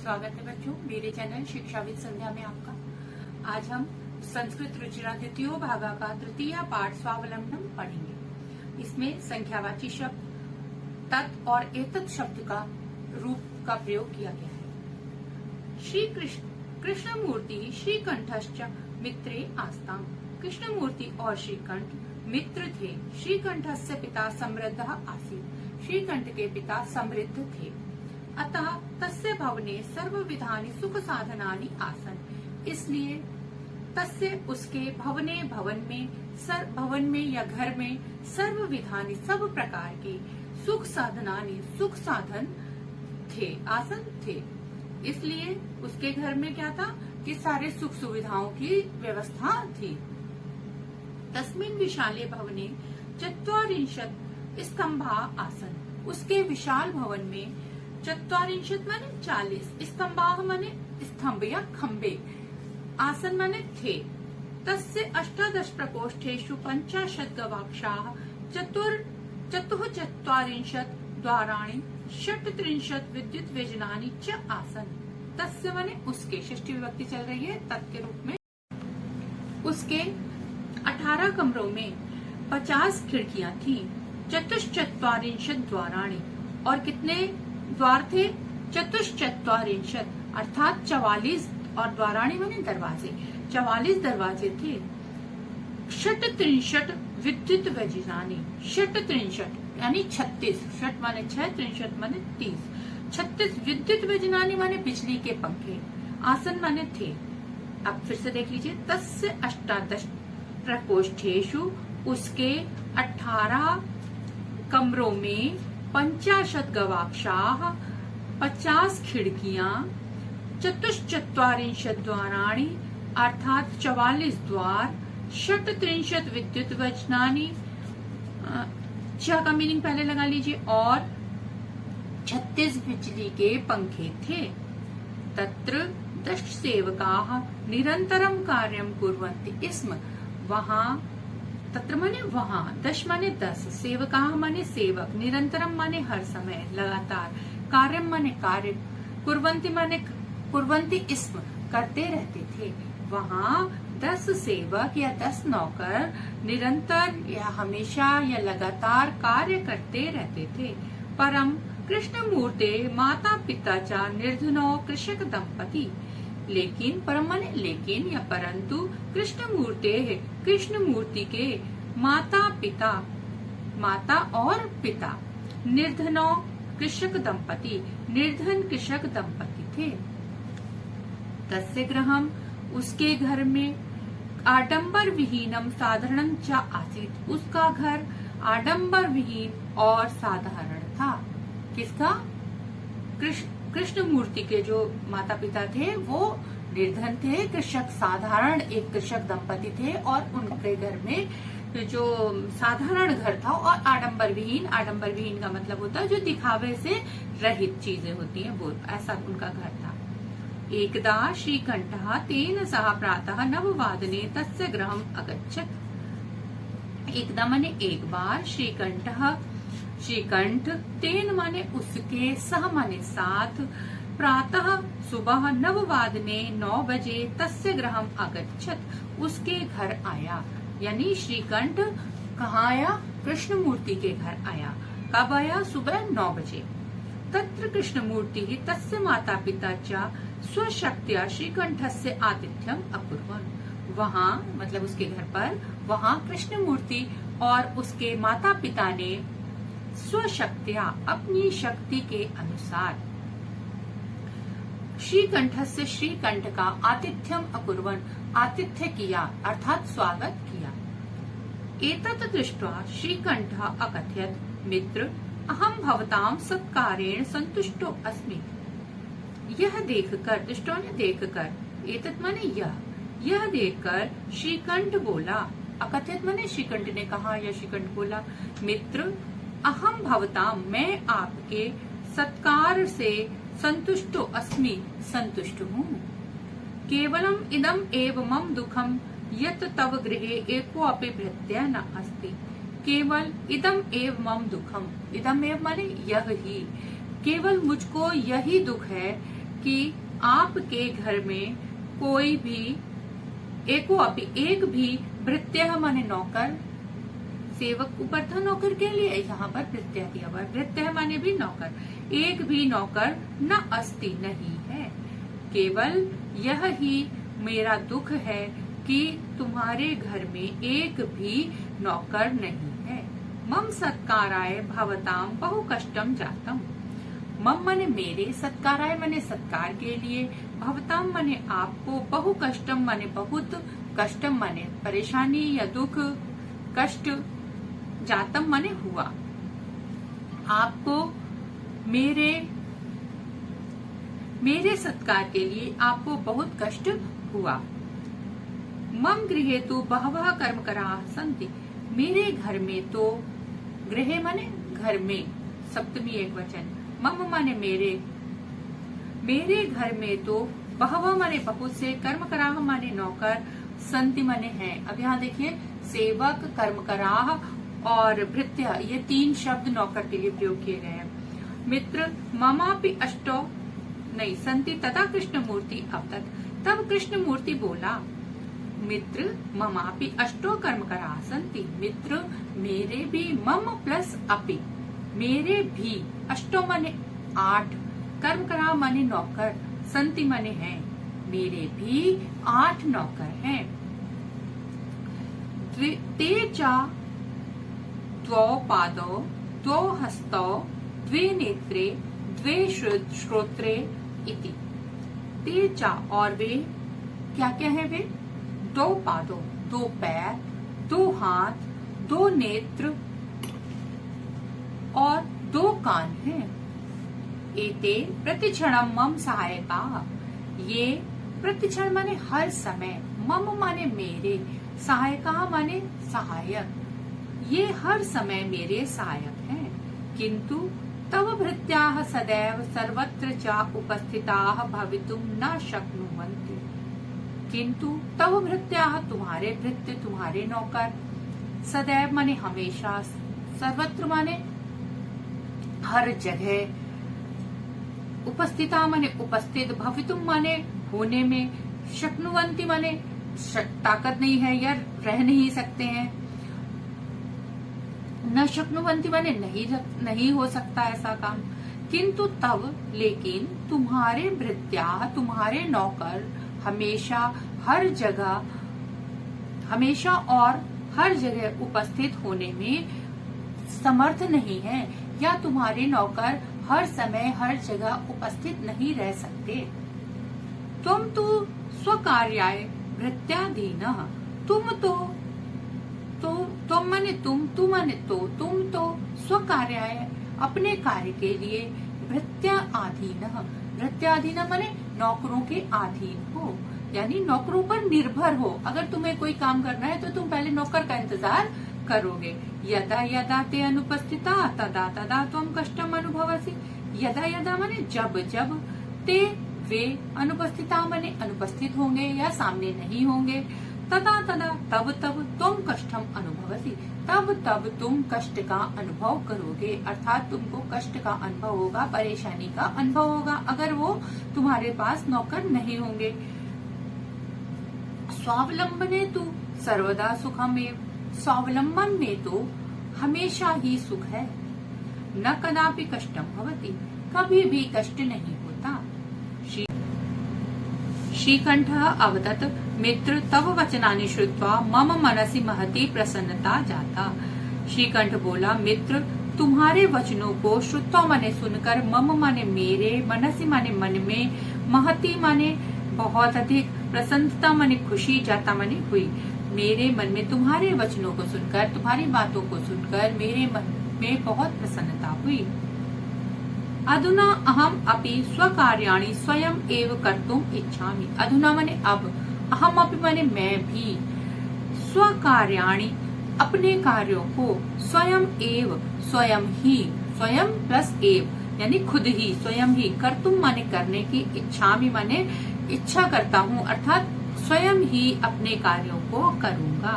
स्वागत है बच्चों मेरे चैनल शिक्षाविद संध्या में आपका। आज हम संस्कृत रुचिरा द्वितीय भागा का तृतीय पाठ स्वावलंबन पढ़ेंगे। इसमें संख्यावाची शब्द तत् और एतत् शब्द का रूप का प्रयोग किया गया है। श्री कृष्ण मूर्ति श्रीकंठश्च मित्रे आस्ताम। कृष्ण मूर्ति और श्रीकंठ मित्र थे। श्रीकंठस्य पिता समृद्ध आसीत्। श्रीकंठ के पिता समृद्ध थे। अतः तस्य भवने सर्वविधानि सुख साधनानि आसन। इसलिए तस्य उसके भवने भवन में या घर में सर्वविधानि सब प्रकार के सुख साधनानि सुख साधन थे, आसन थे। इसलिए उसके घर में क्या था कि सारे सुख सुविधाओं की व्यवस्था थी। तस्मिन् विशाले भवने चत्वारिंशत् स्तंभा आसन। उसके विशाल भवन में चत्वारिंशत् माने 40, स्तंभा माने स्तंभ या खंबे, आसन माने थे। तस्य 18 प्रकोष्ठेषु 50 गवाक्षाः चतुश्चत्वारिंशत् द्वाराणि 36 विद्युत व्यजनानि च आसन। तस्य माने उसके, षष्ठी विभक्ति चल रही है तत् के रूप में। उसके 18 कमरों में 50 खिड़कियां थी। चतुश्चत्वारिंशत् द्वाराणि, और कितने द्वार थे? चतुश्चत्वारिंशत् अर्थात 44, और द्वाराणि माने दरवाजे, 44 दरवाजे थे। 36 विद्युत व्यजनानि, 36 यानी 36, षट माने 6, 63 माने 30, 36 विद्युत व्यजनानि माने बिजली के पंखे, आसन माने थे। अब फिर से देख लीजिए। तस्य 18 प्रकोष्ठेषु, उसके 18 कमरों में 50 गवाक्षाः 50 खिड़कियां, चतुश्चत्वारिंशत् द्वाराणि अर्थात 44 द्वार, 36 विद्युत व्यजनानि, का मीनिंग पहले लगा लीजिए, और 36 बिजली के पंखे थे। तत्र 10 सेवकाः निरंतरम कार्यम कुर्वन्ति स्म। वहां, तत्र माने वहां, 10 माने 10, सेवकाः माने सेवक, निरंतरम माने हर समय, लगातार, कार्यम माने कार्य, कुर्वन्ति माने कुर्वन्ति स्म करते रहते थे। वहां 10 सेवक या 10 नौकर निरंतर या हमेशा या लगातार कार्य करते रहते थे। परम कृष्णमूर्ते माता पिता च निर्धनो कृषक दंपति। लेकिन, परम माने लेकिन या परंतु, कृष्ण मूर्ति के माता पिता, माता और पिता, निर्धनो कृषक दंपति, निर्धन कृषक दंपति थे। तस्य गृहम, उसके घर में आडंबर विहीनम साधारणम च आसीत्। उसका घर आडंबर विहीन और साधारण था। किसका? कृष्ण मूर्ति के जो माता पिता थे वो निर्धन थे, कृषक, साधारण एक कृषक दंपति थे, और उनके घर में जो साधारण घर था और आडंबर विहीन का मतलब होता है जो दिखावे से रहित चीजें होती हैं, वो ऐसा उनका घर था। एकदा श्रीकंठः तेन सह प्रातः 9 वादने तस्य गृहम् अगच्छत्। एकदा माने एक बार, श्रीकंठ, तेन माने उसके, सह माने साथ, प्रातः सुबह 9 वादने 9 बजे, तस्य गृहम् अगच्छत् उसके घर आया। यानी श्रीकंठ कहाँ आया? कृष्ण मूर्ति के घर आया। कब आया? सुबह 9 बजे। तत्र कृष्ण मूर्ति तस्य माता पिता च स्वशक्त्या श्रीकंठस्य आतिथ्यम अकुर्वन्। वहाँ मतलब उसके घर पर, वहाँ कृष्ण मूर्ति और उसके माता पिता ने स्वशक्त्या अपनी शक्ति के अनुसार श्रीकंठस्य श्रीकंठ का आतिथ्यम अकुर्वन् आतिथ्य किया, अर्थात स्वागत किया। एतत् दृष्ट्वा श्रीकंठः अकथयत्, मित्र, अहम भवतां सत्कारेण संतुष्टो अस्मि। यह देखकर, दृष्टो ने देखकर, एतत् माने यह देखकर श्रीकंठ बोला, अकथयत् माने श्रीकंठ ने कहा या श्रीकंठ बोला, मित्र, अहम भवतां, मैं आपके सत्कार से संतुष्टो अस्मि, संतुष्ट हूँ। केवलम इदम एव मम दुखम यत् तव गृहे एको अपि भृत्य न अस्ति। केवल इदम एव मम दुखम, इदम एव माने यह ही, केवल मुझको यही दुख है कि आपके घर में कोई भी एक भी भृत्यः माने नौकर, सेवक ऊपर था नौकर के लिए, यहाँ पर भृत्यः दिया हुआ। भृत्यः माने भी नौकर, एक भी नौकर न अस्ति नहीं है। केवल यह ही मेरा दुख है कि तुम्हारे घर में एक भी नौकर नहीं है। मम सत्काराय भवताम बहु कष्टम जातम। मम माने मेरे, सत्काराय माने सत्कार के लिए, भवताम माने आपको, बहु कष्टम माने बहुत, कष्टम माने परेशानी या दुख, कष्ट, जातम माने हुआ। आपको मेरे सत्कार के लिए आपको बहुत कष्ट हुआ। मम गृहे तो बहवः कर्मकराः सन्ति। मेरे घर में तो, गृहे माने घर में, सप्तमी एक वचन, मम माने मेरे घर में तो बहवः माने बहुत से, कर्मकराः माने नौकर, संति माने हैं। अब यहाँ देखिए सेवक, कर्मकराः और भृत्य, ये तीन शब्द नौकर के लिए प्रयोग किए गए हैं। मित्र ममापि अष्टो नहीं संति तथा कृष्णमूर्ति अवदत्। तब कृष्णमूर्ति बोला, मित्र ममापि अष्टो कर्मकराः सन्ति। मित्र मेरे भी, मम प्लस अपि, मेरे भी, अष्टो माने 8, कर्मकराः माने नौकर, संति माने हैं, मेरे भी 8 नौकर हैं। ते च द्वौ पादौ, द्वौ हस्तौ, द्वे नेत्रे, द्वे श्रोत्रे इति। ते च और वे क्या क्या है वे? 2 पादों, 2 पैर, 2 हाथ, 2 नेत्र और 2 कान हैं। एते प्रतिक्षणम मम सहायका। ये प्रतिक्षण माने हर समय, मम माने मेरे, सहायका माने सहायक, ये हर समय मेरे सहायक हैं। किंतु तव भृत्याः सदैव सर्वत्र च उपस्थिताः भवितुं न शक्नुवन्ति। किंतु तव भृत्याः तुम्हारे भृत्य, तुम्हारे नौकर, सदैव माने हमेशा, सर्वत्र माने हर जगह, उपस्थिता माने उपस्थित, भवितुम माने होने में, शक्नुवन्ति माने ताकत नहीं है या रह नहीं सकते हैं, न शक्नुवन्ति माने नहीं हो सकता ऐसा काम। किंतु तब लेकिन तुम्हारे भृत्या, तुम्हारे नौकर हमेशा हर जगह, हमेशा और हर जगह उपस्थित होने में समर्थ नहीं है, या तुम्हारे नौकर हर समय हर जगह उपस्थित नहीं रह सकते। तुम तो स्वकार्याय भृत्याधीनः। तुम माने तुम, तू माने तो, तुम तो स्वकार्याय अपने कार्य के लिए, भृत्याधीनः, भृत्याधीन माने नौकरों के अधीन हो, यानी नौकरों पर निर्भर हो। अगर तुम्हें कोई काम करना है तो तुम पहले नौकर का इंतजार करोगे। यदा यदा ते अनुपस्थिता तदा तदा त्वं कष्टम अनुभवसि। यदा यदा माने जब जब, ते वे, अनुपस्थिता माने अनुपस्थित होंगे या सामने नहीं होंगे, तदा तदा तब तब, तुम कष्टम अनुभवसि, तब तब तुम कष्ट का अनुभव करोगे, अर्थात तुमको कष्ट का अनुभव होगा, परेशानी का अनुभव होगा अगर वो तुम्हारे पास नौकर नहीं होंगे। स्वावलंबने तु सर्वदा सुखमेव। स्वावलंबन में तो हमेशा ही सुख है। न कदापि कष्टम भवति, कभी भी कष्ट नहीं होता। श्रीकंठः अवदत्, मित्र तव वचनानि श्रुत्वा मम मनसि महती प्रसन्नता जाता। श्रीकंठ बोला, मित्र तुम्हारे वचनों को श्रुत्वा माने सुनकर, मम माने मेरे, मनसि माने मन में, महती माने बहुत अधिक, प्रसन्नता माने खुशी, जाता माने हुई। मेरे मन में तुम्हारे वचनों को सुनकर, तुम्हारी बातों को सुनकर मेरे मन में बहुत प्रसन्नता हुई। अधुना अहम अपि स्वकार्याणि स्वयं एव कर्तुम इच्छामि। अधुना माने अब, अहम अपि माने मैं भी, स्वकार्याणि अपने कार्यों को, स्वयं एव स्वयं ही, स्वयं प्लस एव यानी खुद ही, स्वयं ही, कर्तुम माने करने की, इच्छामि माने इच्छा करता हूँ, अर्थात स्वयं ही अपने कार्यों को करूँगा।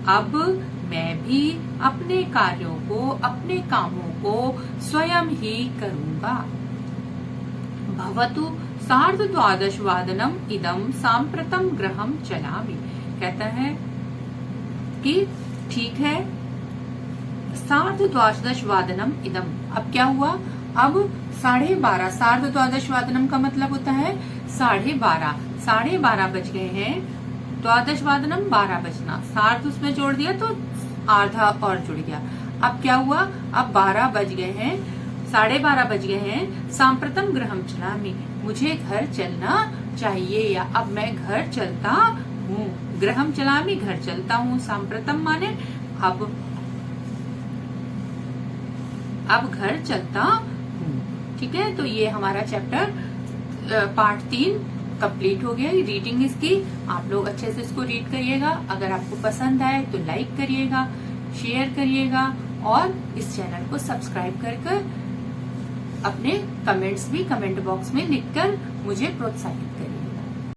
अब मैं भी अपने कार्यों को, अपने कामों को स्वयं ही करूँगा। भवतु 12:30 इदम सांप्रतम गृहम चलामि। कहता है कि ठीक है 12:30 इदम। अब क्या हुआ, अब 12:30, 12:30 का मतलब होता है 12:30, 12:30 बज गए हैं। 12:30 12 बजना, 7 उसमें जोड़ दिया तो आधा और जुड़ गया। अब क्या हुआ, अब 12 बज गए हैं, 12:30 बज गए हैं। सांप्रतम गृहम चलामि, मुझे घर चलना चाहिए, या अब मैं घर चलता हूँ। गृहम चलामि, घर चलता हूँ। सांप्रतम माने अब घर चलता हूँ। ठीक है, तो ये हमारा चैप्टर पार्ट 3 कंप्लीट हो गया। रीडिंग इसकी आप लोग अच्छे से इसको रीड करिएगा। अगर आपको पसंद आए तो लाइक करिएगा, शेयर करिएगा और इस चैनल को सब्सक्राइब कर अपने कमेंट्स भी कमेंट बॉक्स में लिखकर मुझे प्रोत्साहित करिए।